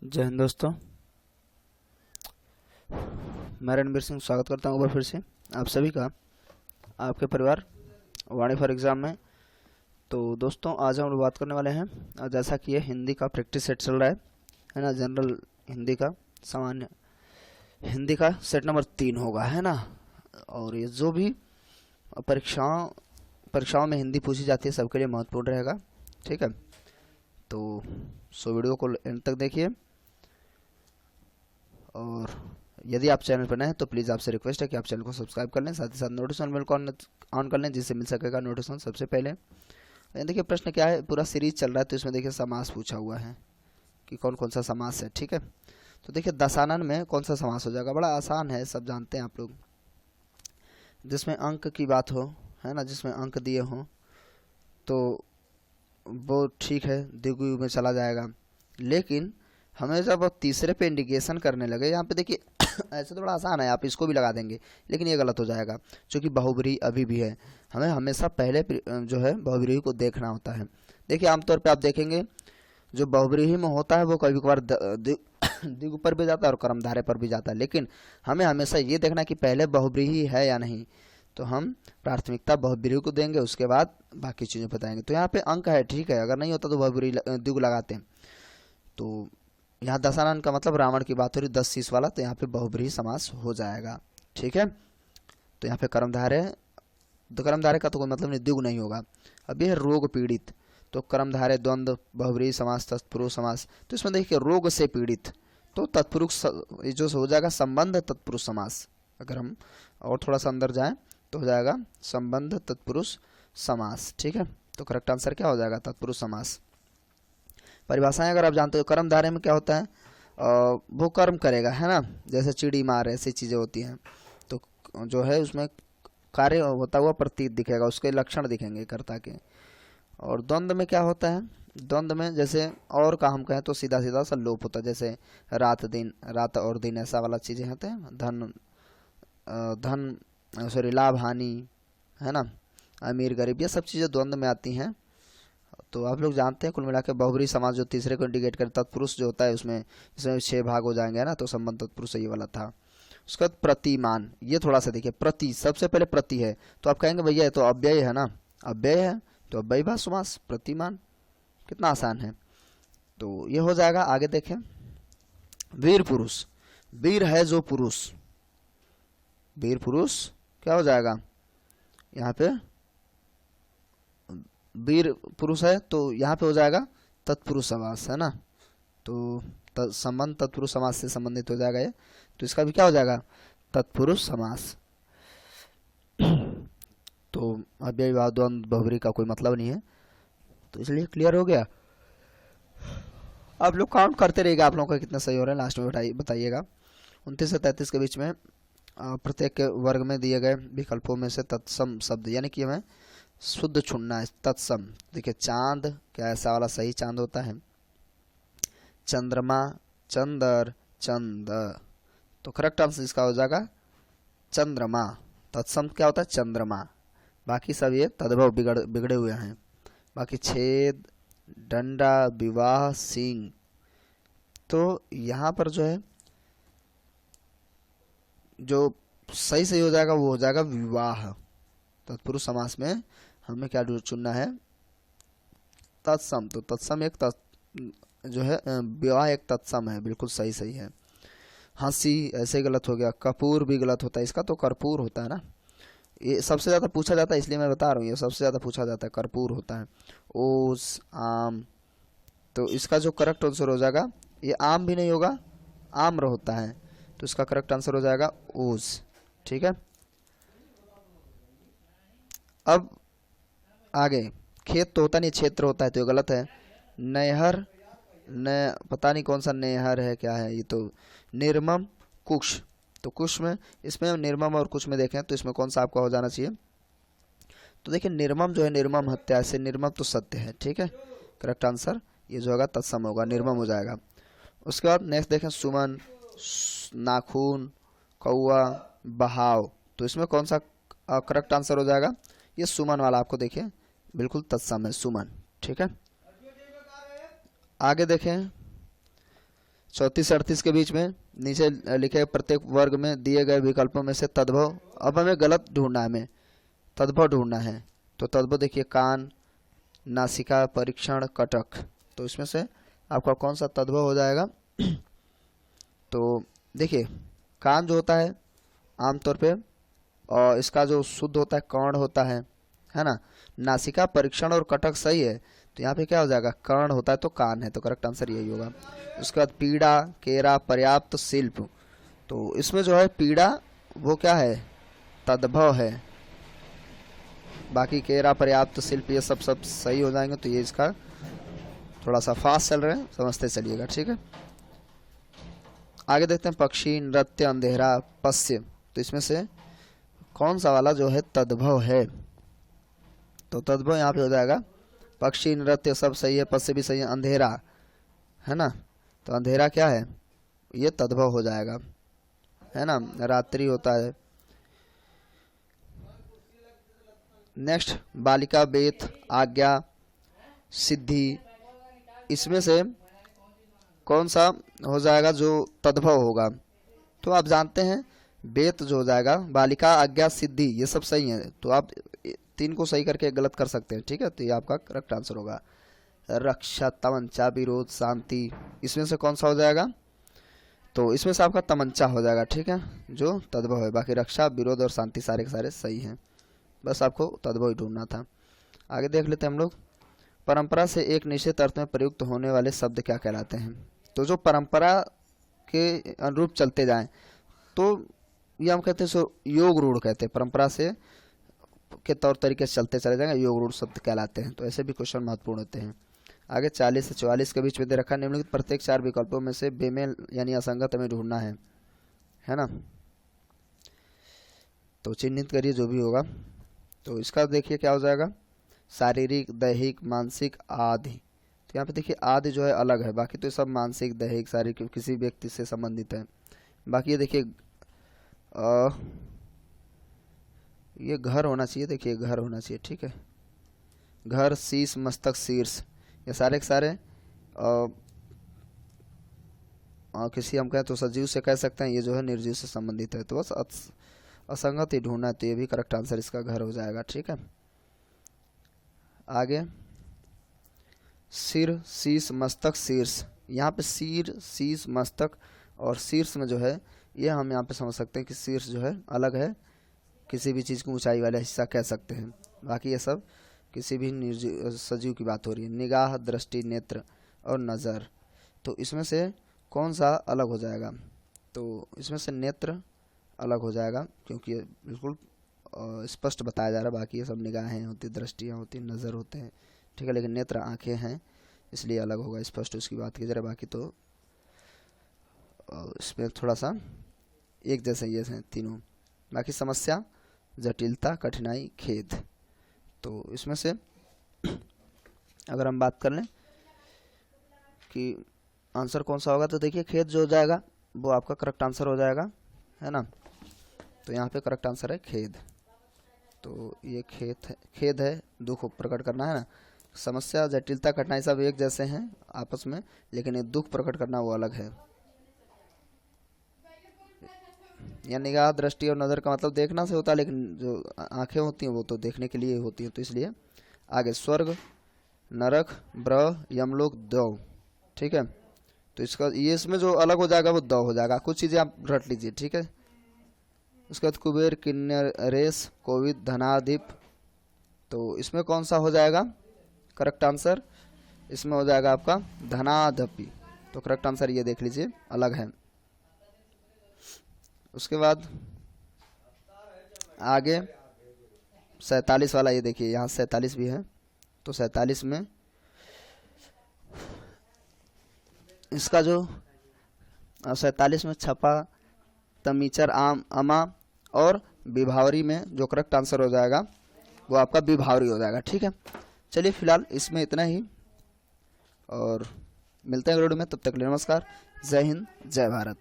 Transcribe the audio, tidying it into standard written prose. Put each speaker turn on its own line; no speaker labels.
जय हिंद दोस्तों। मैं रणबीर सिंह स्वागत करता हूँ एक बार फिर से आप सभी का आपके परिवार वाणी फॉर एग्ज़ाम में। तो दोस्तों आज हम लोग बात करने वाले हैं जैसा कि ये हिंदी का प्रैक्टिस सेट चल रहा है ना। जनरल हिंदी का सामान्य हिंदी का सेट नंबर 3 होगा, है ना। और ये जो भी परीक्षाओं में हिंदी पूछी जाती है सबके लिए महत्वपूर्ण रहेगा, ठीक है। तो वीडियो को एंड तक देखिए। और यदि आप चैनल पर नए हैं तो प्लीज़ आपसे रिक्वेस्ट है कि आप चैनल को सब्सक्राइब कर लें, साथ ही साथ नोटिफिकेशन बेल को ऑन कर लें जिससे मिल सकेगा नोटिफिकेशन सबसे पहले। देखिए प्रश्न क्या है, पूरा सीरीज चल रहा है तो इसमें देखिए समास पूछा हुआ है कि कौन कौन सा समास है, ठीक है। तो देखिए दशानन में कौन सा समास हो जाएगा, बड़ा आसान है, सब जानते हैं आप लोग। जिसमें अंक की बात हो, है ना, जिसमें अंक दिए हों तो वो ठीक है, द्विगु में चला जाएगा। लेकिन हमें जब तीसरे पे इंडिकेशन करने लगे, यहाँ पे देखिए ऐसे तो बड़ा आसान है, आप इसको भी लगा देंगे, लेकिन ये गलत हो जाएगा क्योंकि बहुब्रीहि अभी भी है। हमें हमेशा पहले जो है बहुब्रीहि को देखना होता है। देखिए आमतौर पे आप देखेंगे जो बहुब्रीहि में होता है वो कभी कभार द्विगु पर भी जाता है और कर्मधारय पर भी जाता है, लेकिन हमें हमेशा ये देखना कि पहले बहुब्रीहि है या नहीं। तो हम प्राथमिकता बहुब्रीहि को देंगे, उसके बाद बाकी चीज़ें बताएंगे। तो यहाँ पे अंक है, ठीक है, अगर नहीं होता तो बहुब्रीहि द्विगु लगाते हैं। तो यहाँ दशानन का मतलब रावण की बात हो रही 10 शीश वाला, तो यहाँ पे बहुब्रीहि समास हो जाएगा, ठीक है। तो यहाँ पे कर्मधारय, तो कर्मधारय का तो कोई मतलब नहीं, द्विगु नहीं होगा। अब ये है रोग पीड़ित, तो कर्मधारय द्वंद्व बहुब्रीहि समास तत्पुरुष समास। तो इसमें देखिए रोग से पीड़ित, तो तत्पुरुष जो हो जाएगा संबंध तत्पुरुष समास। अगर हम और थोड़ा सा अंदर जाएं तो हो जाएगा संबंध तत्पुरुष समास, ठीक है। तो करेक्ट आंसर क्या हो जाएगा, तत्पुरुष समास। परिभाषाएं अगर आप जानते हो, कर्मधारय में क्या होता है, वो कर्म करेगा, है ना, जैसे चिड़ी मार ऐसी चीज़ें होती हैं। तो जो है उसमें कार्य होता हुआ प्रतीत दिखेगा, उसके लक्षण दिखेंगे कर्ता के। और द्वंद्व में क्या होता है, द्वंद्व में जैसे और का हम कहें तो सीधा सीधा सा लोप होता है, जैसे रात दिन, रात और दिन, ऐसा वाला चीज़ें होते हैं। धन सॉरी लाभ हानि, है ना, अमीर गरीब, ये सब चीज़ें द्वंद्व में आती हैं। तो आप लोग जानते हैं कुल मिला के बहुब्रीहि समास जो तीसरे को इंडिकेट करे, तत्पुरुष जो होता है उसमें, इसमें 6 भाग हो जाएंगे ना, तो संबंध तत्पुरुष ये वाला था। उसके बाद प्रतिमान, ये थोड़ा सा देखिए, प्रति सबसे पहले प्रति है, तो आप कहेंगे भैया ये तो अव्यय है ना, अव्यय है तो अव्ययीभाव समास प्रतिमान, कितना आसान है। तो ये हो जाएगा। आगे देखें, वीर पुरुष, वीर है जो पुरुष, वीर पुरुष क्या हो जाएगा, यहाँ पे वीर पुरुष है तो यहाँ पे हो जाएगा तत्पुरुष समास, है ना। तो संबंध तत्पुरुष समास से संबंधित हो जाएगा ये, तो इसका भी क्या हो जाएगा, तत्पुरुष समास। तो अव्ययीभाव द्वंद्व बहुब्रीहि का कोई मतलब नहीं है, तो इसलिए क्लियर हो गया। आप लोग काउंट करते रहिएगा, आप लोगों का कितना सही हो रहा है लास्ट में बताइएगा। 29 से 33 के बीच में प्रत्येक के वर्ग में दिए गए विकल्पों में से तत्सम शब्द, यानी कि हमें शुद्ध चुनना है, तत्सम। देखिए चांद, क्या ऐसा वाला सही चांद होता है, चंद्रमा, चंदर, चंद, तो करेक्ट आंसर इसका हो जाएगा चंद्रमा। तत्सम क्या होता है, चंद्रमा। बाकी सब ये तद्भव बिगड़े हुए हैं। बाकी छेद, डंडा, विवाह, सिंह, तो यहाँ पर जो है जो सही हो जाएगा वो हो जाएगा विवाह। तत्पुरुष समास में हमें क्या चुनना है, तत्सम। तो तत्सम एक जो है विवाह एक तत्सम है, बिल्कुल सही है। हंसी ऐसे ही गलत हो गया, कपूर भी गलत होता है, इसका तो कर्पूर होता है ना, ये सबसे ज़्यादा पूछा जाता है इसलिए मैं बता रहा हूँ, ये सबसे ज़्यादा पूछा जाता है, कर्पूर होता है। ओस, आम, तो इसका जो करेक्ट आंसर हो जाएगा, ये आम भी नहीं होगा, आम्र होता है, तो इसका करेक्ट आंसर हो जाएगा ओस, ठीक है। अब आगे, खेत तो होता नहीं, क्षेत्र होता है, तो ये गलत है। नहर, न पता नहीं कौन सा नहर है, क्या है ये, तो निर्मम, कुश, तो कुश में, इसमें निर्मम और कुश में देखें तो इसमें कौन सा आपका हो जाना चाहिए, तो देखिए निर्मम जो है, निर्मम हत्या से निर्मम तो सत्य है, ठीक है। करेक्ट आंसर ये जो होगा तत्सम होगा, निर्मम हो जाएगा। उसके बाद नेक्स्ट देखें, सुमन, नाखून, कौआ, बहाव, तो इसमें कौन सा करेक्ट आंसर हो जाएगा, ये सुमन वाला आपको देखिए बिल्कुल तत्सम है, सुमन, ठीक है। आगे देखें, 34 से 38 के बीच में नीचे लिखे प्रत्येक वर्ग में दिए गए विकल्पों में से तद्भव, अब हमें गलत ढूंढना है, हमें तद्भव ढूंढना है। तो तद्भव देखिए कान, नासिका, परीक्षण, कटक, तो इसमें से आपका कौन सा तद्भव हो जाएगा? तो देखिए कान जो होता है आमतौर पे और इसका जो शुद्ध होता है कर्ण होता है ना। नासिका, परीक्षण और कटक सही है, तो यहाँ पे क्या हो जाएगा? कर्ण होता है तो कान है, तो करेक्ट आंसर यही होगा। उसके बाद पीड़ा, केरा, पर्याप्त, शिल्प, तो इसमें जो है पीड़ा वो क्या है? तद्भव है। बाकी केरा, पर्याप्त, शिल्प ये सब सही हो जाएंगे। तो ये इसका थोड़ा सा फास्ट चल रहे हैं, समझते चलिएगा, ठीक है। आगे देखते हैं पक्षी, नृत्य, अंधेरा, पश्य, तो इसमें से कौन सा वाला जो है तद्भव है? तो तद्भव यहाँ पे हो जाएगा पक्षी, नृत्य सब सही है, पश्य भी सही है, अंधेरा है ना, तो अंधेरा क्या है? ये तद्भव हो जाएगा, है ना, रात्रि होता है। नेक्स्ट बालिका, बेत, आज्ञा, सिद्धि, इसमें से कौन सा हो जाएगा जो तद्भव होगा? तो आप जानते हैं बेत जो हो जाएगा, बालिका, आज्ञा, सिद्धि ये सब सही है, तो आप 3 को सही करके गलत कर सकते हैं, ठीक है। तो ये आपका करेक्ट आंसर होगा। रक्षा, तमंचा, विरोध, शांति, इसमें से कौन सा हो जाएगा? तो इसमें से आपका तमंचा हो जाएगा, ठीक है, जो तद्भव है। बाकी रक्षा, विरोध और शांति सारे के सारे सही हैं, बस आपको तद्भव ही ढूंढना था। आगे देख लेते हैं हम लोग, परंपरा से एक निश्चित अर्थ में प्रयुक्त होने वाले शब्द क्या कहलाते हैं? तो जो परंपरा के अनुरूप चलते जाएं तो ये हम कहते हैं सो योग रूढ़ कहते हैं, परंपरा से के तौर तरीके से चलते चले जाएंगे, योग रूढ़ शब्द कहलाते हैं। तो ऐसे भी क्वेश्चन महत्वपूर्ण होते हैं। आगे 40 से 44 के बीच में दे रखा, निम्नलिखित प्रत्येक 4 विकल्पों में से बेमेल यानी असंगत हमें ढूंढना है ना। तो चिन्हित करिए जो भी होगा। तो इसका देखिए क्या हो जाएगा? शारीरिक, दैहिक, मानसिक, आदि। तो यहाँ पे देखिए आदि जो है अलग है, बाकी तो सब मानसिक, दैहिक, शारीरिक किसी व्यक्ति से संबंधित है। बाकी ये देखिए ये घर होना चाहिए, देखिए घर होना चाहिए, ठीक है। घर, शीश, मस्तक, शीर्ष, ये सारे के सारे किसी हम कहें तो सजीव से कह सकते हैं, ये जो है निर्जीव से संबंधित है। तो बस असंगत ही ढूंढना है, तो ये भी करेक्ट आंसर इसका घर हो जाएगा, ठीक है। आगे सिर, शीश, मस्तक, शीर्ष, यहाँ पे सिर, शीश, मस्तक और शीर्ष में जो है ये हम यहाँ पे समझ सकते हैं कि शीर्ष जो है अलग है, किसी भी चीज़ की ऊंचाई वाला हिस्सा कह सकते हैं। बाकी ये सब किसी भी निर्जीव सजीव की बात हो रही है। निगाह, दृष्टि, नेत्र और नज़र, तो इसमें से कौन सा अलग हो जाएगा? तो इसमें से नेत्र अलग हो जाएगा, क्योंकि बिल्कुल स्पष्ट बताया जा रहा है। बाकी ये सब निगाहें होती, दृष्टियाँ होती, नज़र होते हैं, ठीक है, लेकिन नेत्र आंखें हैं, इसलिए अलग होगा, स्पष्ट उसकी बात की जा रहा है। बाकी तो इसमें थोड़ा सा एक जैसे ये हैं तीनों। बाकी समस्या, जटिलता, कठिनाई, खेद, तो इसमें से अगर हम बात कर लें कि आंसर कौन सा होगा, तो देखिए खेद जो हो जाएगा वो आपका करेक्ट आंसर हो जाएगा, है ना। तो यहाँ पे करेक्ट आंसर है खेद। तो ये खेद है, दुख प्रकट करना, है ना। समस्या, जटिलता, कठिनाई सब एक जैसे हैं आपस में, लेकिन ये दुख प्रकट करना वो अलग है। या निगाह, दृष्टि और नज़र का मतलब देखना से होता है, लेकिन जो आंखें होती हैं वो तो देखने के लिए होती हैं, तो इसलिए। आगे स्वर्ग, नरक, ब्रह, यमलोक, दौ, ठीक है। तो इसका ये इसमें जो अलग हो जाएगा वो दौ हो जाएगा। कुछ चीज़ें आप रट लीजिए, ठीक है। उसके बाद कुबेर, किन्नर, रेस, कोविद, धनाधिप, तो इसमें कौन सा हो जाएगा करेक्ट आंसर? इसमें हो जाएगा आपका धनाधपी। तो करेक्ट आंसर ये देख लीजिए अलग है। उसके बाद आगे 47 वाला, ये देखिए यहाँ 47 भी है। तो 47 में इसका जो 47 में छपा, तमीचर, आम, अमा और विभावरी में जो करेक्ट आंसर हो जाएगा वो आपका विभावरी हो जाएगा, ठीक है। चलिए फिलहाल इसमें इतना ही, और मिलते हैं अगले वीडियो में। तब तक के लिए नमस्कार, जय हिंद, जय भारत।